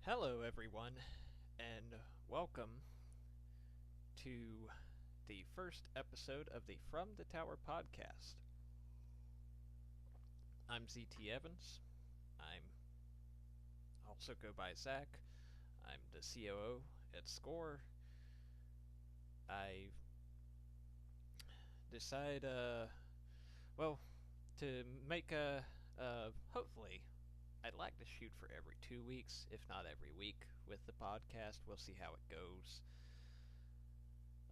Hello, everyone, and welcome to the first episode of the From the Tower podcast. I'm ZT Evans. I'm also go by Zach. I'm the COO at Score. I decide, well, to make hopefully, I'd like to shoot for every 2 weeks, if not every week, with the podcast. We'll see how it goes.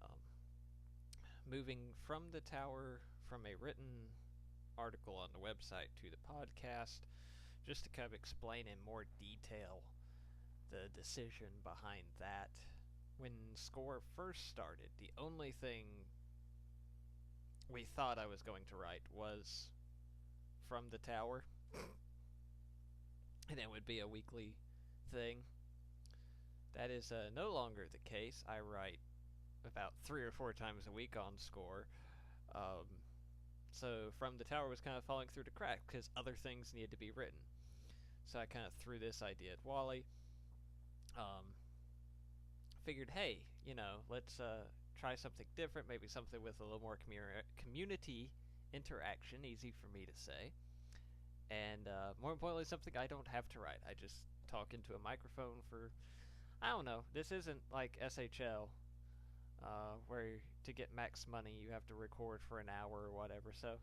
Um, Moving from the tower from a written article on the website to the podcast, just to kind of explain in more detail the decision behind that. When Score first started, the only thing we thought I was going to write was from the tower, and it would be a weekly thing. That is no longer the case. I write about 3 or 4 times a week on Score. Um, so From the Tower was kind of falling through the crack because other things needed to be written. So I kind of threw this idea at Wally. Figured, hey, let's try something different, maybe something with a little more community interaction, easy for me to say. And more importantly, something I don't have to write. I just talk into a microphone for, I don't know, this isn't like SHL, where to get max money you have to record for an hour or whatever. So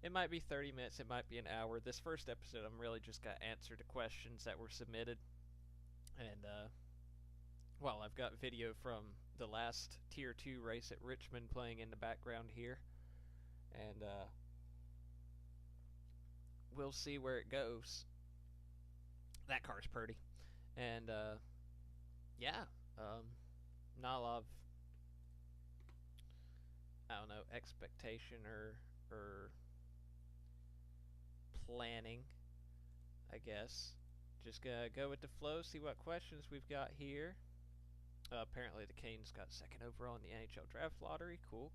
it might be 30 minutes, it might be an hour. This first episode, I'm really just going to answer the questions that were submitted. And, well, I've got video from the last Tier 2 race at Richmond playing in the background here. And, we'll see where it goes. That car's pretty. And, yeah, not a lot of, I don't know, expectation or planning, I guess. Just gonna go with the flow, see what questions we've got here. Apparently the Canes got second overall in the NHL draft lottery. Cool.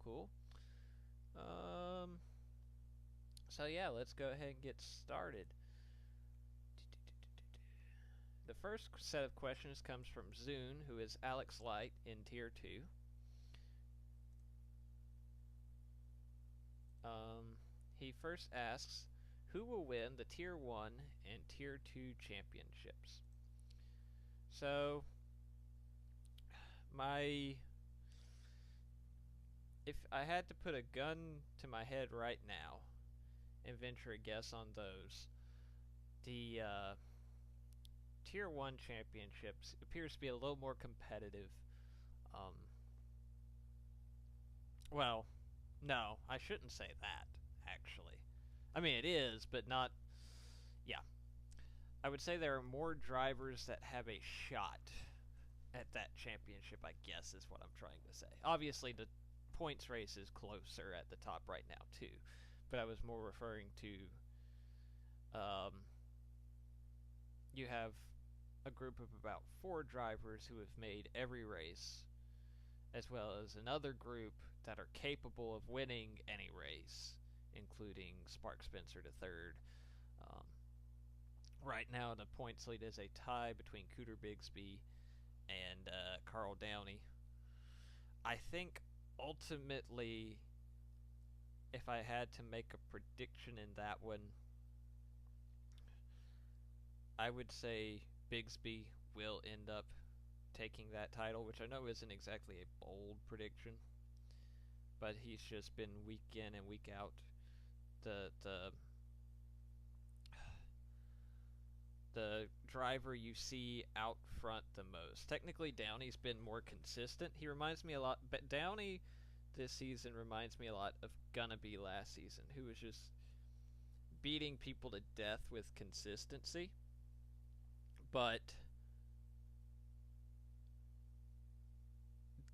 So yeah, let's go ahead and get started. The first set of questions comes from Zune, who is Alex Light in Tier 2. He first asks, who will win the Tier 1 and Tier 2 championships? So, if I had to put a gun to my head right now and venture a guess on those, the Tier 1 championships appears to be a little more competitive. Well, no, I shouldn't say that, actually. I mean, it is, but not... Yeah. I would say there are more drivers that have a shot at that championship, I guess, is what I'm trying to say. Obviously, the points race is closer at the top right now, too. But I was more referring to... you have a group of about 4 drivers who have made every race, as well as another group that are capable of winning any race, including Spark Spencer to third. Right now, the points lead is a tie between Cooter Bigsby and Carl Downey. I think ultimately, if I had to make a prediction in that one, I would say Bigsby will end up taking that title, which I know isn't exactly a bold prediction, but he's just been week in and week out the driver you see out front the most. Technically, Downey's been more consistent. He reminds me a lot, but Downey this season reminds me a lot of Gunnaby last season, who was just beating people to death with consistency, but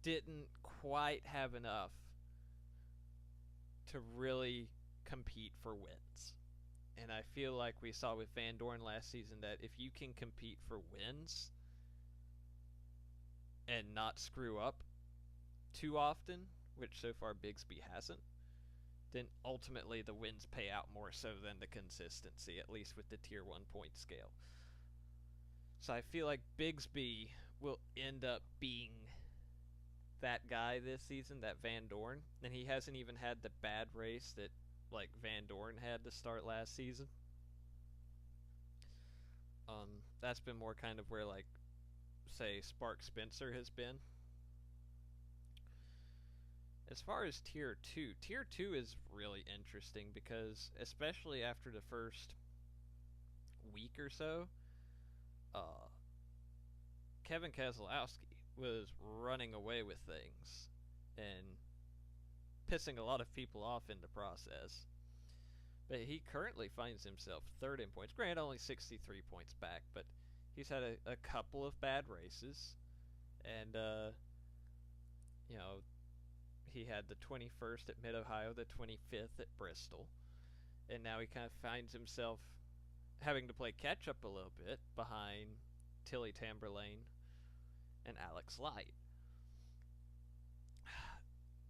didn't quite have enough to really compete for wins. And I feel like we saw with Van Dorn last season that if you can compete for wins and not screw up too often, which so far Bigsby hasn't, then ultimately the wins pay out more so than the consistency, at least with the Tier 1 point scale. So I feel like Bigsby will end up being that guy this season, that Van Dorn, and he hasn't even had the bad race that like Van Dorn had to start last season. That's been more kind of where like say Spark Spencer has been. As far as tier 2 is really interesting because especially after the first week or so, uh, Kevin Keselowski was running away with things and pissing a lot of people off in the process. But he currently finds himself third in points. Granted, only 63 points back, but he's had a couple of bad races. And, you know, he had the 21st at Mid Ohio, the 25th at Bristol. And now he kind of finds himself having to play catch up a little bit behind Tilly Tamberlane and Alex Light.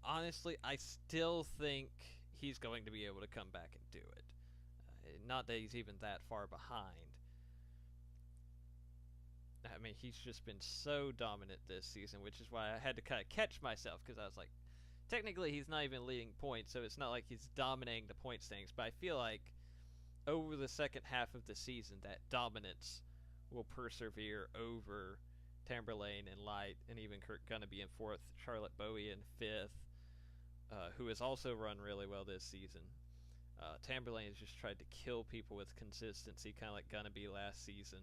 Honestly, I still think he's going to be able to come back and do it. Not that he's even that far behind. I mean, he's just been so dominant this season, which is why I had to kind of catch myself because I was like, technically he's not even leading points, so it's not like he's dominating the point standings. But I feel like over the second half of the season, that dominance will persevere over Tamberlane and Light, and even Kurt Gunnaby in fourth, Charlotte Bowie in fifth, who has also run really well this season. Tamberlane has just tried to kill people with consistency, kind of like Gunnaby last season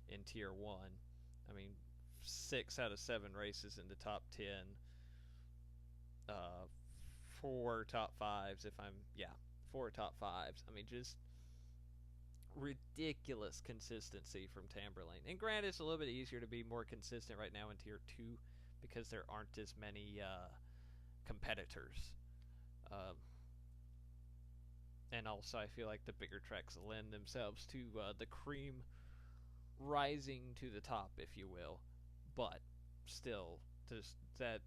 in Tier 1. I mean, 6 out of 7 races in the top 10. 4 top 5s, yeah, 4 top 5s. I mean, just ridiculous consistency from Tamberlane. And granted, it's a little bit easier to be more consistent right now in Tier 2 because there aren't as many competitors. And also, I feel like the bigger tracks lend themselves to the cream rising to the top, if you will. But still, just that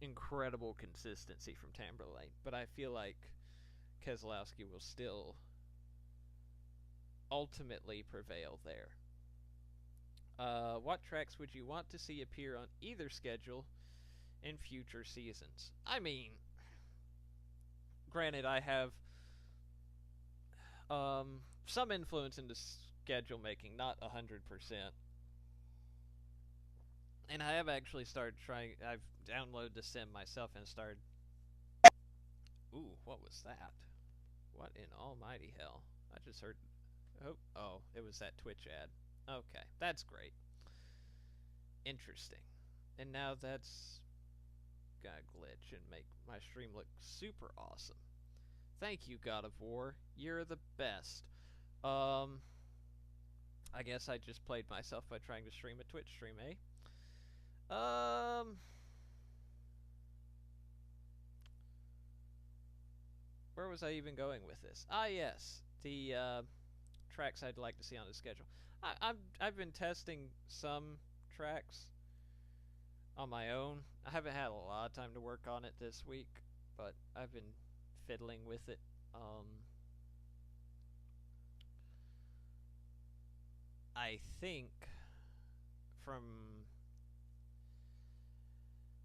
incredible consistency from Tamberlane. But I feel like Keselowski will still ultimately prevail there. What tracks would you want to see appear on either schedule in future seasons? I mean, granted, I have some influence into schedule making, not 100%. And I have actually started trying. I've downloaded the sim myself and started. Ooh, what was that? What in almighty hell? I just heard. Oh, it was that Twitch ad. Okay, that's great. Interesting. And now that's gonna glitch and make my stream look super awesome. Thank you, God of War. You're the best. I guess I just played myself by trying to stream a Twitch stream, eh? Where was I even going with this? Ah, yes, the tracks I'd like to see on the schedule. I've been testing some tracks on my own. I haven't had a lot of time to work on it this week, but I've been fiddling with it. I think from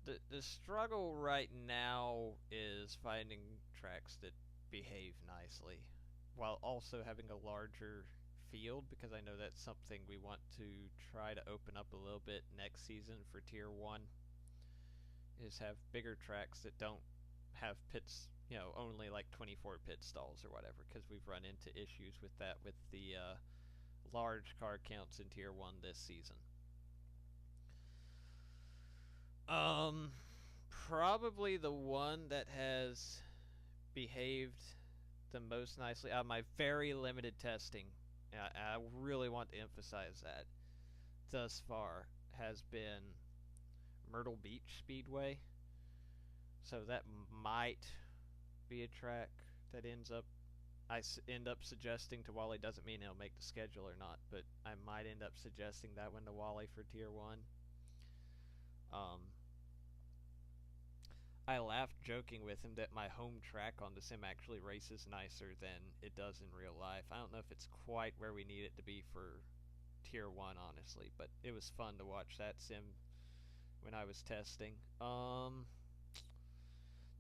the struggle right now is finding tracks that behave nicely while also having a larger field, because I know that's something we want to try to open up a little bit next season for Tier 1, is have bigger tracks that don't have pits, only like 24 pit stalls or whatever, because we've run into issues with that with the large car counts in Tier 1 this season. Probably the one that has behaved the most nicely out of my very limited testing, I really want to emphasize that, thus far, has been Myrtle Beach Speedway. So that might be a track that I end up suggesting to Wally. Doesn't mean he'll make the schedule or not, but I might end up suggesting that one to Wally for Tier 1. I laughed joking with him that my home track on the sim actually races nicer than it does in real life. I don't know if it's quite where we need it to be for Tier 1, honestly, but it was fun to watch that sim when I was testing.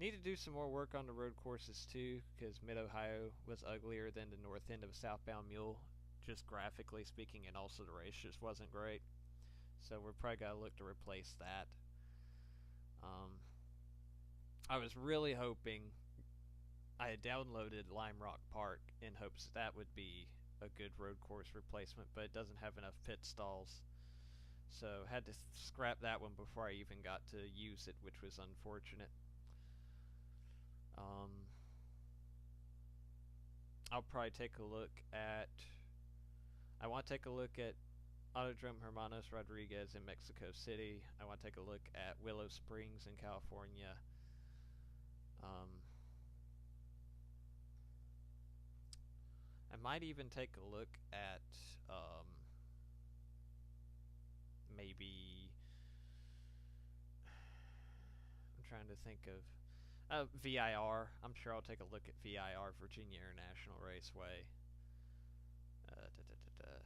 Need to do some more work on the road courses too, because Mid Ohio was uglier than the north end of Southbound Mule, just graphically speaking, and also the race just wasn't great. So we're probably gotta look to replace that. Um, I was really hoping I had downloaded Lime Rock Park in hopes that would be a good road course replacement, but it doesn't have enough pit stalls. So had to scrap that one before I even got to use it, which was unfortunate. Um, I'll probably take a look at. I want to take a look at Autodrome Hermanos Rodriguez in Mexico City. I want to take a look at Willow Springs in California. Um, I might even take a look at maybe. I'm trying to think of VIR. I'm sure I'll take a look at VIR, Virginia International Raceway. Da, da, da, da.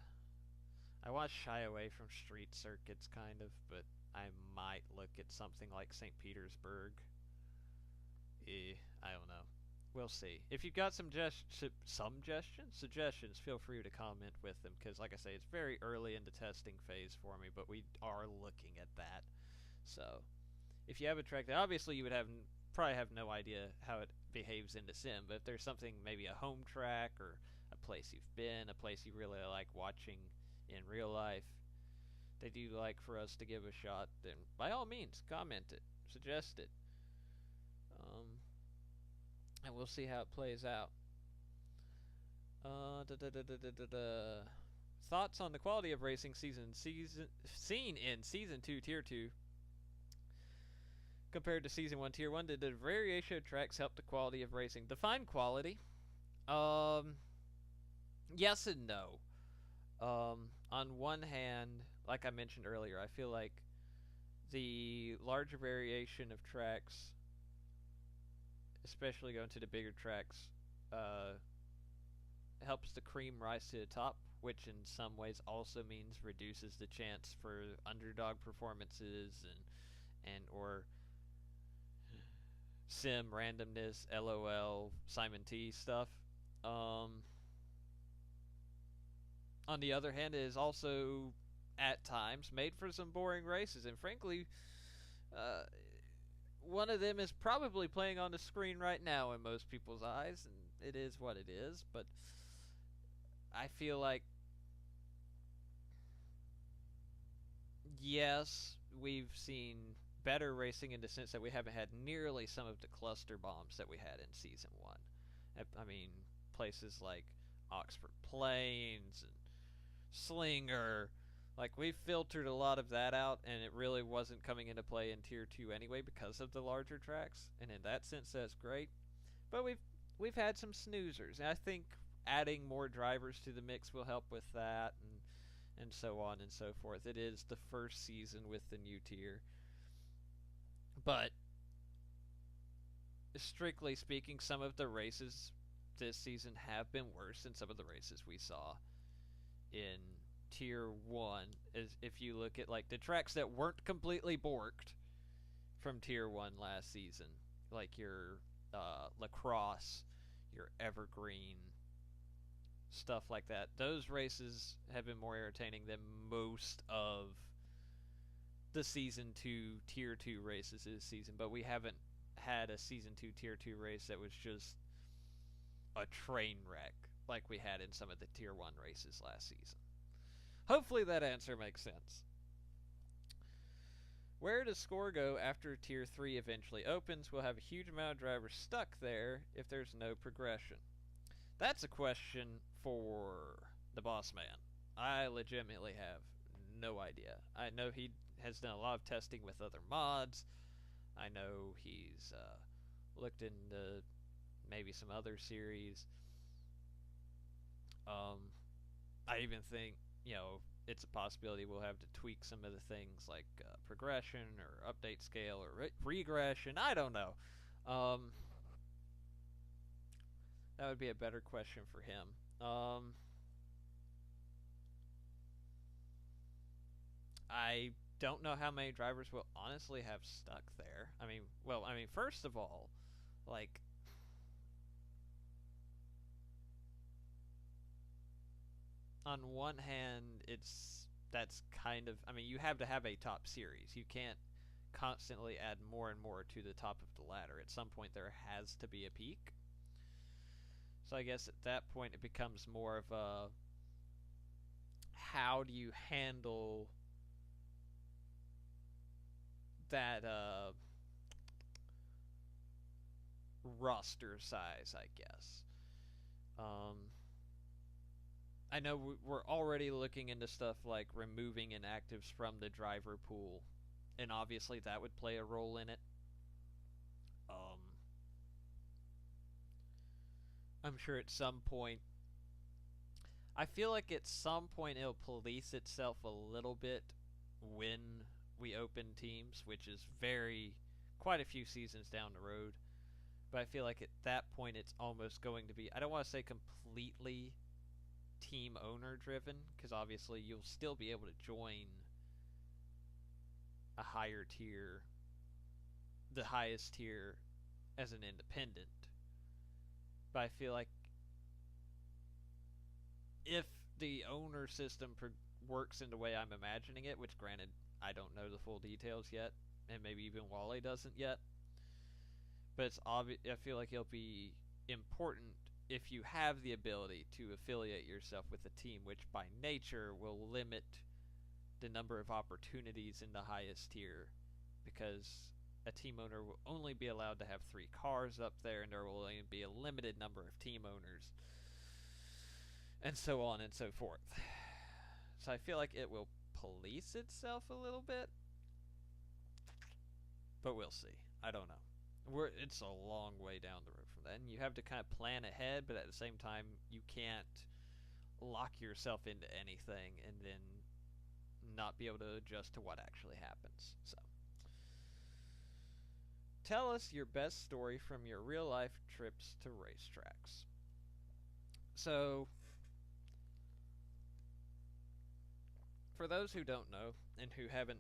I want to shy away from street circuits, kind of, but I might look at something like St. Petersburg. I don't know. We'll see. If you've got some suggestions, feel free to comment with them, because, like I say, it's very early in the testing phase for me, but we are looking at that. So, if you have a track that obviously you would probably have no idea how it behaves in the sim, but if there's something, maybe a home track or a place you've been, a place you really like watching in real life, that you'd like for us to give a shot, then by all means, comment it, suggest it, and we'll see how it plays out. Thoughts on the quality of racing seen in Season 2 Tier 2 compared to Season 1 Tier 1? Did the variation of tracks help the quality of racing? Define quality. Yes and no. On one hand, like I mentioned earlier, I feel like the larger variation of tracks, especially going to the bigger tracks, helps the cream rise to the top, which in some ways also means reduces the chance for underdog performances and or sim randomness, LOL, Simon T stuff. On the other hand, it is also at times made for some boring races, and frankly, one of them is probably playing on the screen right now in most people's eyes, and it is what it is. But I feel like, yes, we've seen better racing in the sense that we haven't had nearly some of the cluster bombs that we had in Season 1. I mean, places like Oxford Plains and Slinger, like, we've filtered a lot of that out, and it really wasn't coming into play in Tier 2 anyway because of the larger tracks, and in that sense that's great. But we've had some snoozers, and I think adding more drivers to the mix will help with that, and so on and so forth. It is the first season with the new tier. But strictly speaking, some of the races this season have been worse than some of the races we saw in Tier 1. If you look at, like, the tracks that weren't completely borked from Tier 1 last season, like your La Crosse, your Evergreen, stuff like that, those races have been more entertaining than most of the Season 2 Tier 2 races this season. But we haven't had a Season 2 Tier 2 race that was just a train wreck like we had in some of the Tier 1 races last season. Hopefully that answer makes sense. Where does score go after Tier 3 eventually opens? We'll have a huge amount of drivers stuck there if there's no progression. That's a question for the boss man. I legitimately have no idea. I know he has done a lot of testing with other mods. I know he's looked into maybe some other series. I even think, it's a possibility we'll have to tweak some of the things like progression or update scale or regression. I don't know. That would be a better question for him. I don't know how many drivers will honestly have stuck there. I mean, first of all, like on one hand, that's kind of, I mean, you have to have a top series. You can't constantly add more and more to the top of the ladder. At some point, there has to be a peak. So I guess at that point, it becomes more of a how do you handle that roster size, I guess. Um, I know we're already looking into stuff like removing inactives from the driver pool, and obviously that would play a role in it. Um, I'm sure at some point, I feel like at some point it'll police itself a little bit when we open teams, which is quite a few seasons down the road. But I feel like at that point it's almost going to be, I don't want to say completely team owner driven, because obviously you'll still be able to join a higher tier, the highest tier, as an independent. But I feel like if the owner system works in the way I'm imagining it, which granted I don't know the full details yet, and maybe even Wally doesn't yet, but it's obvious. I feel like it'll be important if you have the ability to affiliate yourself with a team, which by nature will limit the number of opportunities in the highest tier, because a team owner will only be allowed to have 3 cars up there, and there will only be a limited number of team owners, and so on and so forth. So I feel like it will police itself a little bit, but we'll see. I don't know. It's a long way down the road from that, and you have to kind of plan ahead, but at the same time, you can't lock yourself into anything and then not be able to adjust to what actually happens. So, tell us your best story from your real life trips to racetracks. So, for those who don't know and who haven't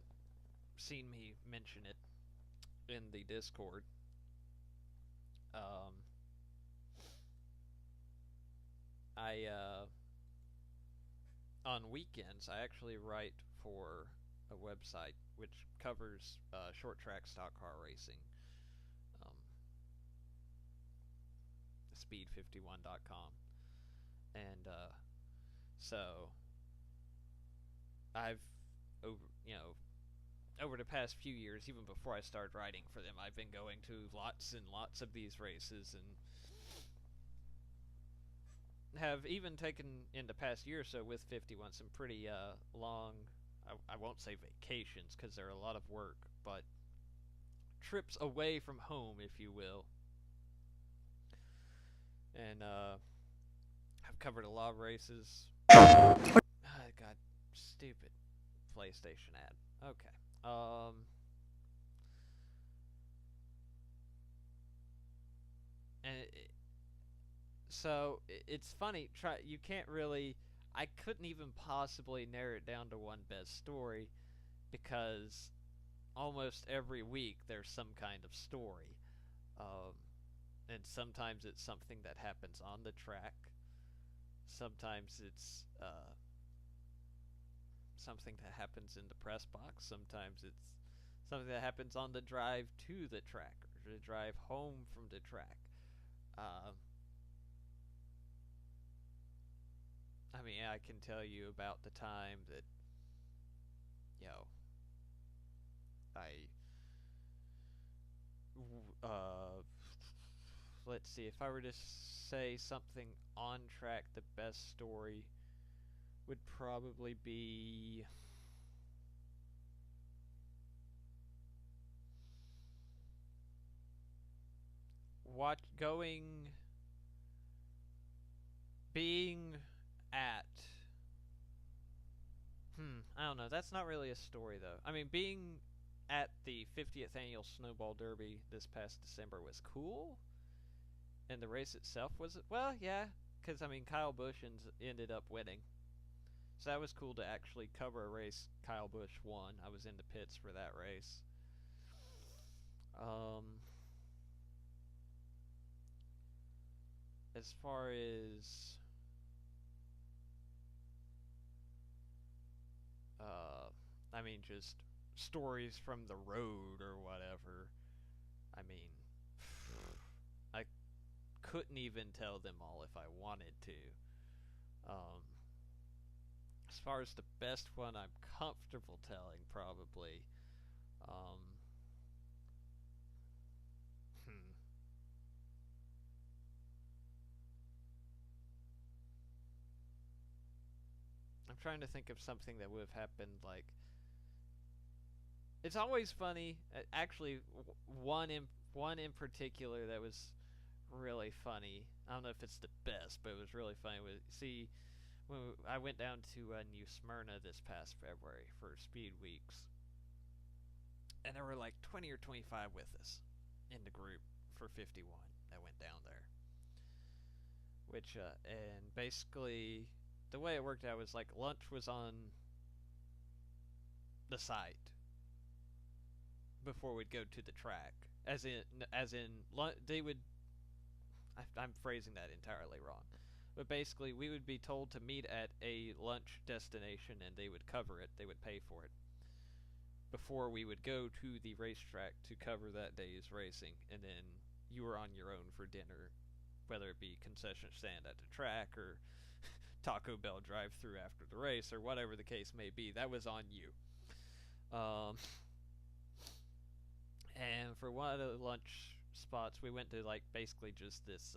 seen me mention it in the Discord, um, I on weekends I actually write for a website which covers short track stock car racing, um, speed51.com, and so I've over you know over the past few years, even before I started writing for them, I've been going to lots and lots of these races, and have even taken in the past year or so with 51 some pretty long, I won't say vacations because they're a lot of work, but trips away from home, if you will. And I've covered a lot of races. God, stupid PlayStation ad. Okay. And so it's funny. You can't really. I couldn't even possibly narrow it down to one best story, because almost every week there's some kind of story, um, and sometimes it's something that happens on the track. Sometimes it's something that happens in the press box. Sometimes it's something that happens on the drive to the track or the drive home from the track. Uh, I mean, I can tell you about the time that, you know, I, let's see, if I were to say something on track, the best story would probably be what going being at I don't know, that's not really a story though. I mean, being at the 50th annual Snowball Derby this past December was cool, and the race itself was, well, yeah, because I mean Kyle Busch ended up winning, So that was cool to actually cover a race Kyle Busch won. I was in the pits for that race. Um, as far as uh, I mean, just stories from the road or whatever. I mean, I couldn't even tell them all if I wanted to. Um, as far as the best one I'm comfortable telling, probably. Um, hmm. I'm trying to think of something that would have happened. Like, it's always funny. Actually, one in particular that was really funny. I don't know if it's the best, but it was really funny. See, when I went down to New Smyrna this past February for Speed Weeks, and there were like 20 or 25 with us in the group for 51 that went down there. Which and basically the way it worked out was like lunch was on the site before we'd go to the track. As in they would. I'm phrasing that entirely wrong. But basically, we would be told to meet at a lunch destination, and they would cover it. They would pay for it before we would go to the racetrack to cover that day's racing, and then you were on your own for dinner, whether it be concession stand at the track or Taco Bell drive-through after the race or whatever the case may be. That was on you. Um, and for one of the lunch spots, we went to like basically just this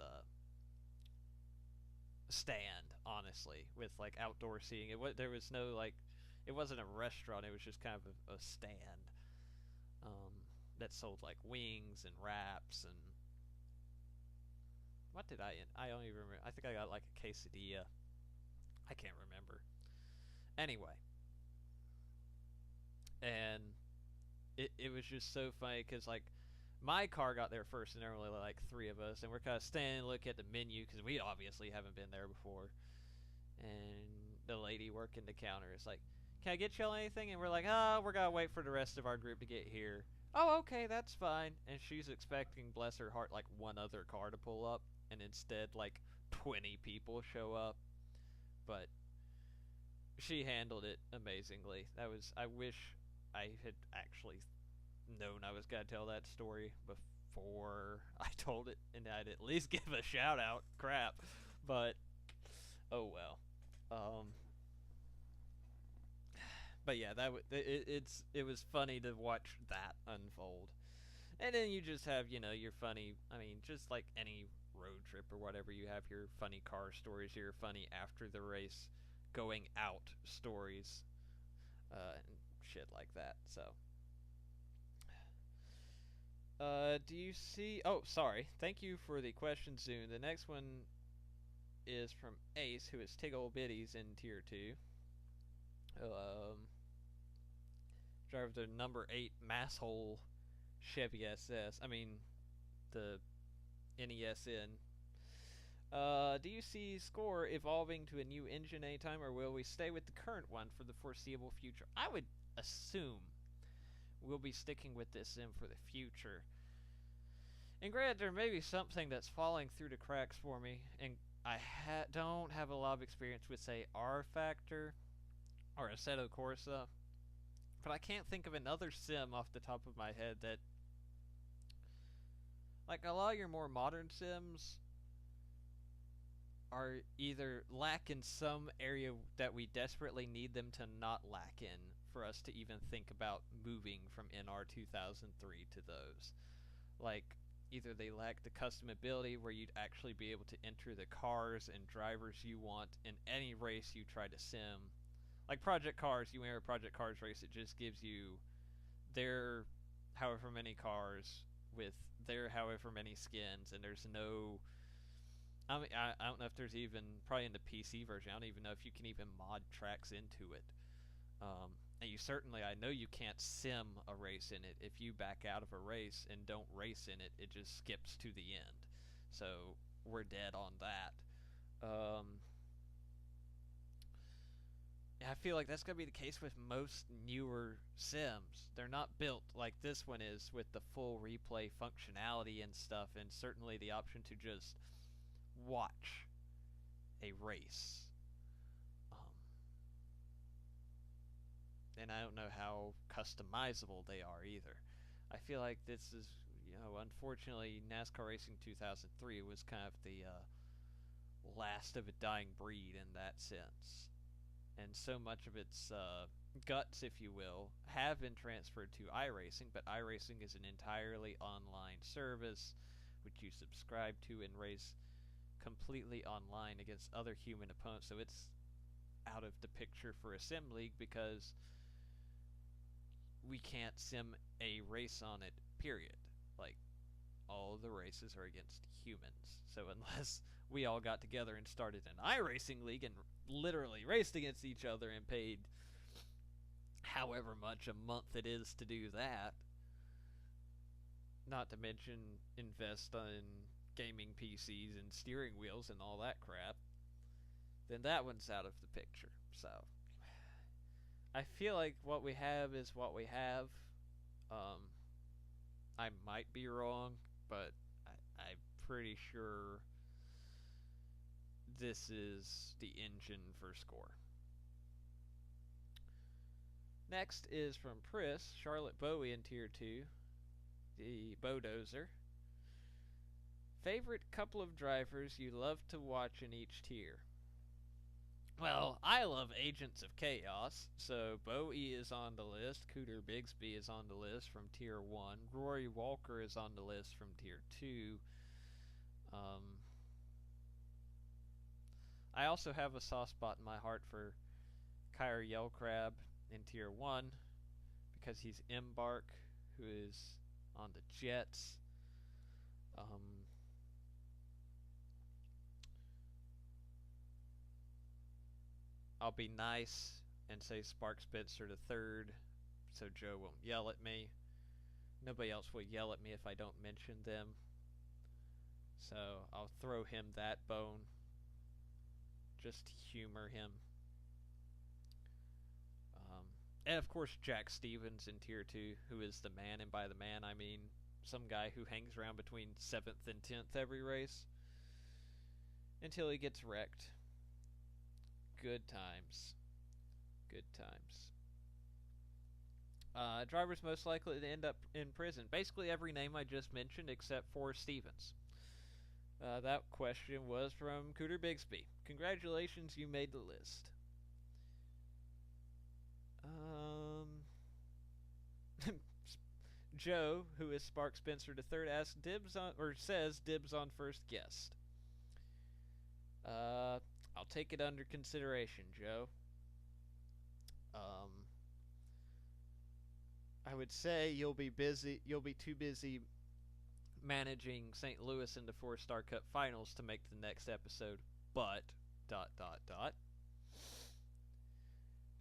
stand, honestly, with like outdoor seating. There was no like, it wasn't a restaurant. It was just kind of a stand um, that sold like wings and wraps and what did I don't even remember. I think I got like a quesadilla. I can't remember. Anyway, and it was just so funny because like my car got there first, and there were only like three of us, and we're kind of standing and looking at the menu because we obviously haven't been there before. And the lady working the counter is like, "Can I get y'all anything?" And we're like, "Oh, we're gonna wait for the rest of our group to get here." "Oh, okay, that's fine." And she's expecting, bless her heart, like one other car to pull up, and instead like 20 people show up. But she handled it amazingly. I wish I had actually known I was gonna tell that story before I told it, and I'd at least give a shout out. Crap, but oh well. Um, but yeah, it was funny to watch that unfold, and then you just have your funny. I mean, just like any road trip or whatever, you have your funny car stories, your funny after the race, going out stories, and shit like that. So do you see? Oh, sorry. Thank you for the question, Zune. The next one is from Ace, who is Tiggle Bitties in Tier 2. Drive the number 8 Masshole Chevy SS. I mean, the NESN. Do you see Score evolving to a new engine anytime, or will we stay with the current one for the foreseeable future? I would assume we'll be sticking with this sim for the future. And granted, there may be something that's falling through the cracks for me, and I don't have a lot of experience with, say, R Factor or Assetto Corsa, but I can't think of another sim off the top of my head that, like, a lot of your more modern sims are either lack in some area that we desperately need them to not lack in for us to even think about moving from NR 2003 to those. Like, either they lack the custom ability where you'd actually be able to enter the cars and drivers you want in any race you try to sim. Like Project Cars, you enter a Project Cars race, it just gives you their however many cars with their however many skins, and there's no. I mean, I don't know if there's even, probably in the PC version, I don't even know if you can even mod tracks into it. And you certainly, I know you can't sim a race in it. If you back out of a race and don't race in it, it just skips to the end. So we're dead on that. I feel like that's going to be the case with most newer Sims. They're not built like this one is with the full replay functionality and stuff, and certainly the option to just watch a race. Um, and I don't know how customizable they are either. I feel like this is, unfortunately, NASCAR Racing 2003 was kind of the last of a dying breed in that sense. And so much of its guts, if you will, have been transferred to iRacing, but iRacing is an entirely online service which you subscribe to and race completely online against other human opponents, so it's out of the picture for a sim league because we can't sim a race on it, period. Like, all the races are against humans, so unless we all got together and started an iRacing league and literally raced against each other and paid however much a month it is to do that, not to mention invest in gaming PCs and steering wheels and all that crap, then that one's out of the picture. So I feel like what we have is what we have. I might be wrong, but I'm pretty sure this is the engine for Score. Next is from Pris, Charlotte Bowie in Tier 2, the Bowdozer. Favorite couple of drivers you love to watch in each tier? Well, I love Agents of Chaos, so Bowie is on the list, Cooter Bigsby is on the list from Tier 1, Rory Walker is on the list from Tier 2. I also have a soft spot in my heart for Kyra Yellcrab in Tier 1 because he's Embark, who is on the Jets. I'll be nice and say Spark Spencer the third, so Joe won't yell at me. Nobody else will yell at me if I don't mention them, so I'll throw him that bone just to humor him. And of course Jack Stevens in Tier 2, who is the man, and by the man I mean some guy who hangs around between 7th and 10th every race until he gets wrecked. Good times. Good times. Drivers most likely to end up in prison. Basically every name I just mentioned except for Stevens. That question was from Cooter Bigsby. Congratulations, you made the list. Joe, who is Spark Spencer III, asks dibs on, or says dibs on first guest. I'll take it under consideration, Joe. I would say you'll be too busy managing St. Louis into 4-Star Cup finals to make the next episode, but ...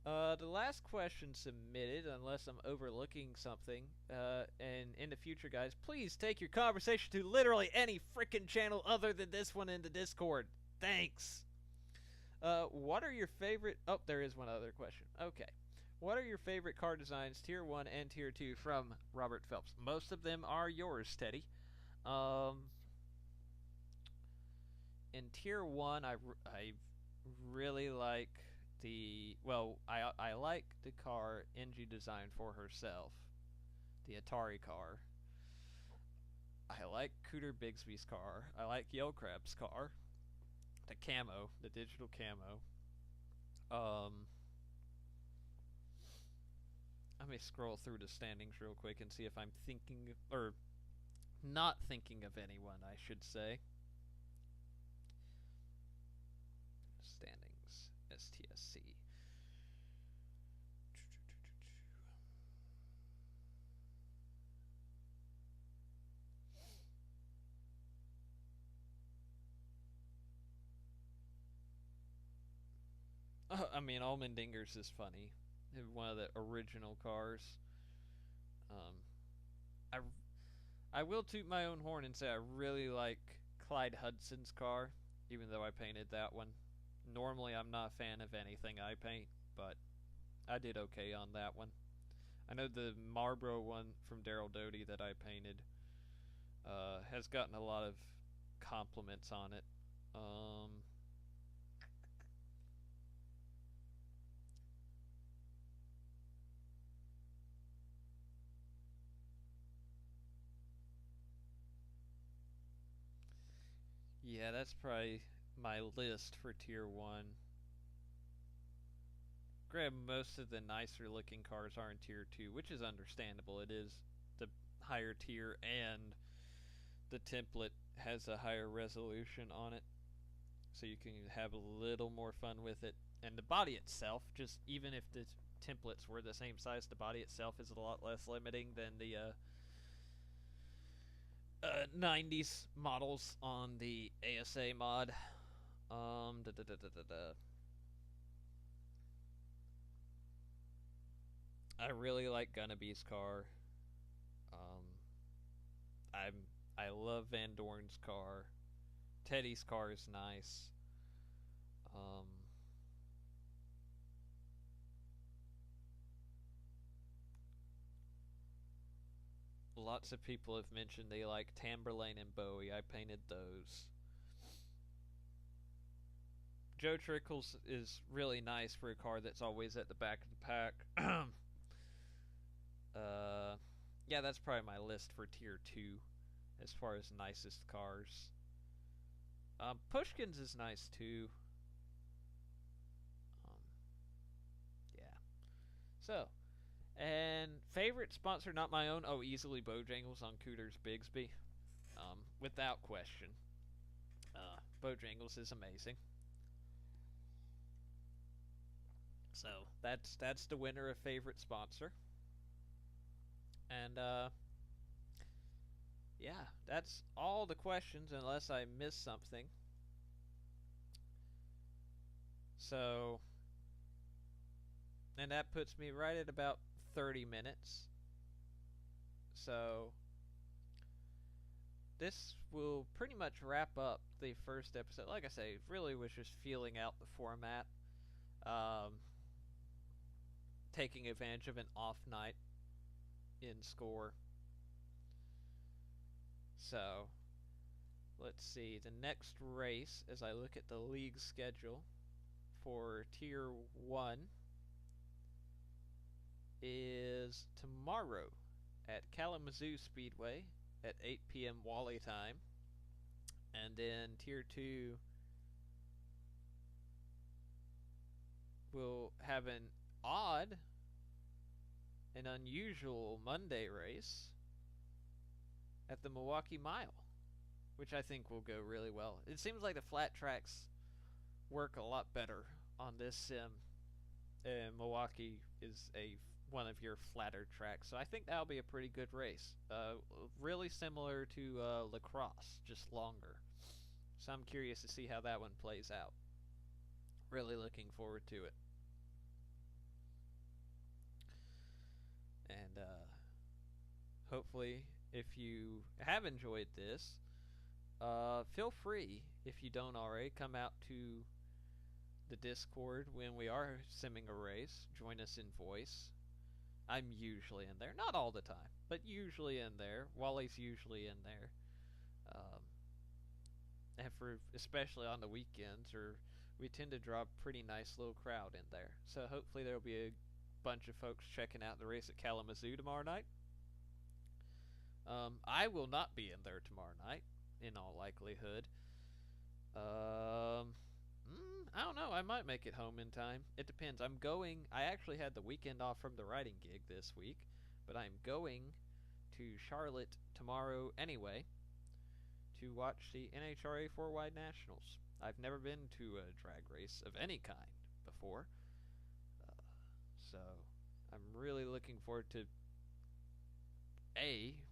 The last question submitted, unless I'm overlooking something, and in the future, guys, please take your conversation to literally any frickin' channel other than this one in the Discord. Thanks. What are your favorite... Oh, there is one other question. Okay. What are your favorite car designs, Tier 1 and Tier 2, from Robert Phelps? Most of them are yours, Teddy. In Tier 1, I really like the... Well, I like the car Engie designed for herself. The Atari car. I like Cooter Bigsby's car. I like Yellcrab's car. The camo, the digital camo. Let me scroll through the standings real quick and see if I'm thinking, or not thinking of anyone, I should say. Standings, STSC. I mean, Allmendinger's is funny. One of the original cars. I will toot my own horn and say I really like Clyde Hudson's car, even though I painted that one. Normally, I'm not a fan of anything I paint, but I did okay on that one. I know the Marlboro one from Daryl Doty that I painted has gotten a lot of compliments on it. Um, yeah, that's probably my list for tier one. Grab most of the nicer looking cars are in tier two, which is understandable. It is the higher tier, and the template has a higher resolution on it, so you can have a little more fun with it. And the body itself, just even if the templates were the same size, the body itself is a lot less limiting than the 90s models on the ASA mod. Da, da, da, da, da, da. I really like Gunnaby's car. Um, I'm I love Van Dorn's car. Teddy's car is nice. Um, Lots of people have mentioned they like Tamberlane and Bowie. I painted those. Joe Trickles is really nice for a car that's always at the back of the pack. uh, yeah, that's probably my list for tier two as far as nicest cars. Pushkin's is nice too. Um, yeah. So, and favorite sponsor, not my own. Oh, easily Bojangles on Cooter's Bigsby. Without question. Bojangles is amazing. So that's the winner of favorite sponsor. And yeah, that's all the questions unless I missed something. So, and that puts me right at about 30 minutes. So, this will pretty much wrap up the first episode. Like I say, really was just feeling out the format, um, taking advantage of an off night in score. So, let's see. The next race, as I look at the league schedule for Tier 1, is tomorrow at Kalamazoo Speedway at 8 p.m. Wally time. And then Tier 2 will have an odd and unusual Monday race at the Milwaukee Mile, which I think will go really well. It seems like the flat tracks work a lot better on this sim, and Milwaukee is a one of your flatter tracks, so I think that'll be a pretty good race. Really similar to lacrosse, just longer. So I'm curious to see how that one plays out. Really looking forward to it. And hopefully, if you have enjoyed this, feel free, if you don't already, come out to the Discord when we are simming a race. Join us in voice. I'm usually in there, not all the time, but usually in there. Wally's usually in there, um, and for especially on the weekends, or we tend to draw a pretty nice little crowd in there. So hopefully there'll be a bunch of folks checking out the race at Kalamazoo tomorrow night. I will not be in there tomorrow night, in all likelihood. I don't know. I might make it home in time. It depends. I actually had the weekend off from the writing gig this week, but I'm going to Charlotte tomorrow anyway to watch the NHRA 4 Wide Nationals. I've never been to a drag race of any kind before, so I'm really looking forward to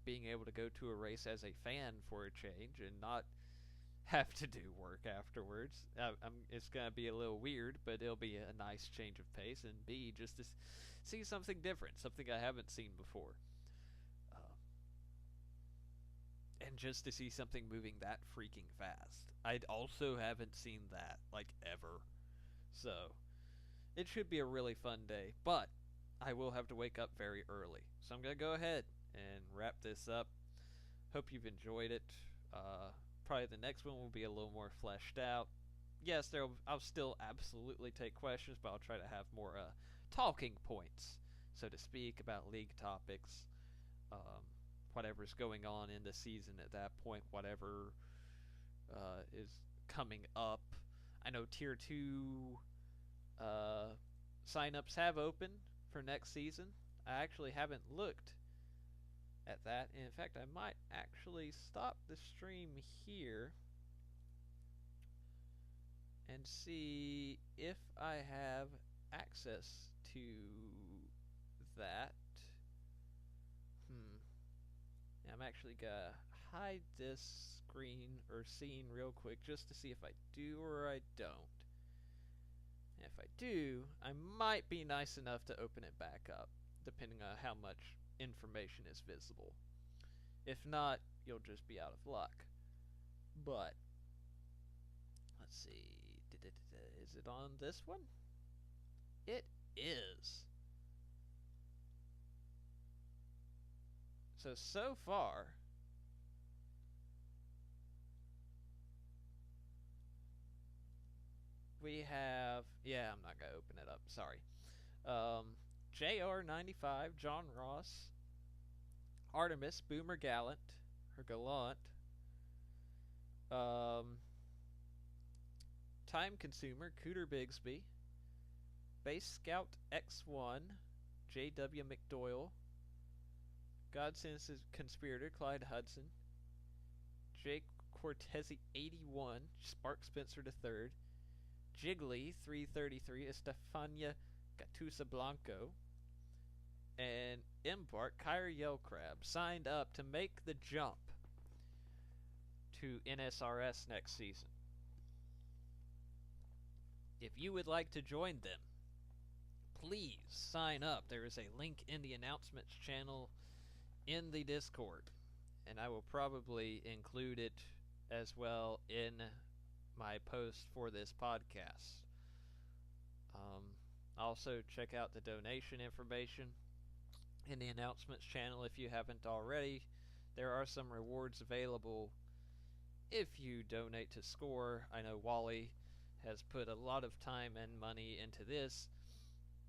being able to go to a race as a fan for a change and not have to do work afterwards. It's going to be a little weird, but it'll be a nice change of pace. And B, just to see something different, something I haven't seen before. And just to see something moving that freaking fast. I also haven't seen that, like, ever. So, It should be a really fun day, but I will have to wake up very early. So I'm going to go ahead and wrap this up. Hope you've enjoyed it. Probably the next one will be a little more fleshed out. Yes, I'll still absolutely take questions, but I'll try to have more talking points, so to speak, about league topics, um, whatever's going on in the season at that point, whatever is coming up. I know Tier 2 signups have opened for next season. I actually haven't looked at that. And in fact, I might actually stop the stream here and see if I have access to that. I'm actually gonna hide this screen or scene real quick just to see if I do or I don't. And if I do, I might be nice enough to open it back up, depending on how much information is visible. If not, you'll just be out of luck. But let's see. Is it on this one? It is. So far, we have. Yeah, I'm not gonna open it up. Sorry. JR95, John Ross, Artemis, Boomer Gallant, or Gallant, Time Consumer, Cooter Bigsby, Base Scout X1, J.W. McDoyle, Godsend's Conspirator, Clyde Hudson, Jake Cortezi 81, Spark Spencer III, Jiggly 333, Estefania Gatusa Blanco, and Embark Kyrie Yellcrab signed up to make the jump to NSRS next season. If you would like to join them, please sign up. There is a link in the announcements channel in the Discord, and I will probably include it as well in my post for this podcast. Also, check out the donation information in the announcements channel if you haven't already. There are some rewards available if you donate to SCORE. I know Wally has put a lot of time and money into this,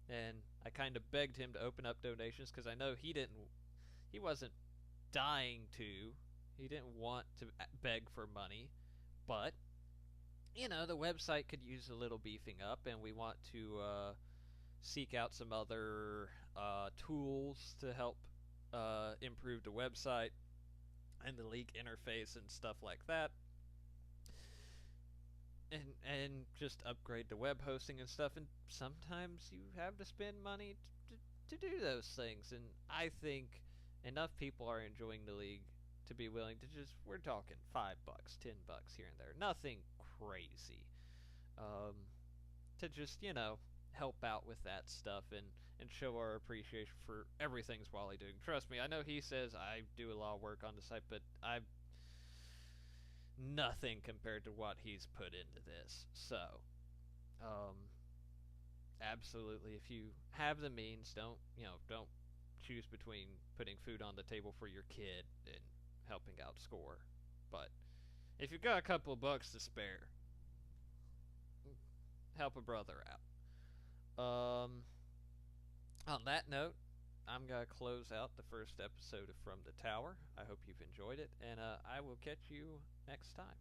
and I kind of begged him to open up donations because I know he wasn't dying to. He didn't want to beg for money, but the website could use a little beefing up, and we want to seek out some other tools to help improve the website and the league interface and stuff like that, and just upgrade the web hosting and stuff. And sometimes you have to spend money to do those things, and I think enough people are enjoying the league to be willing to we're talking $5, $10 here and there, nothing crazy, to just help out with that stuff and show our appreciation for everything's Wally doing. Trust me, I know he says I do a lot of work on the site, but I've nothing compared to what he's put into this. So absolutely, if you have the means, don't choose between putting food on the table for your kid and helping out SCORE. But if you've got a couple of bucks to spare, help a brother out. On that note, I'm going to close out the first episode of From the Tower. I hope you've enjoyed it, and I will catch you next time.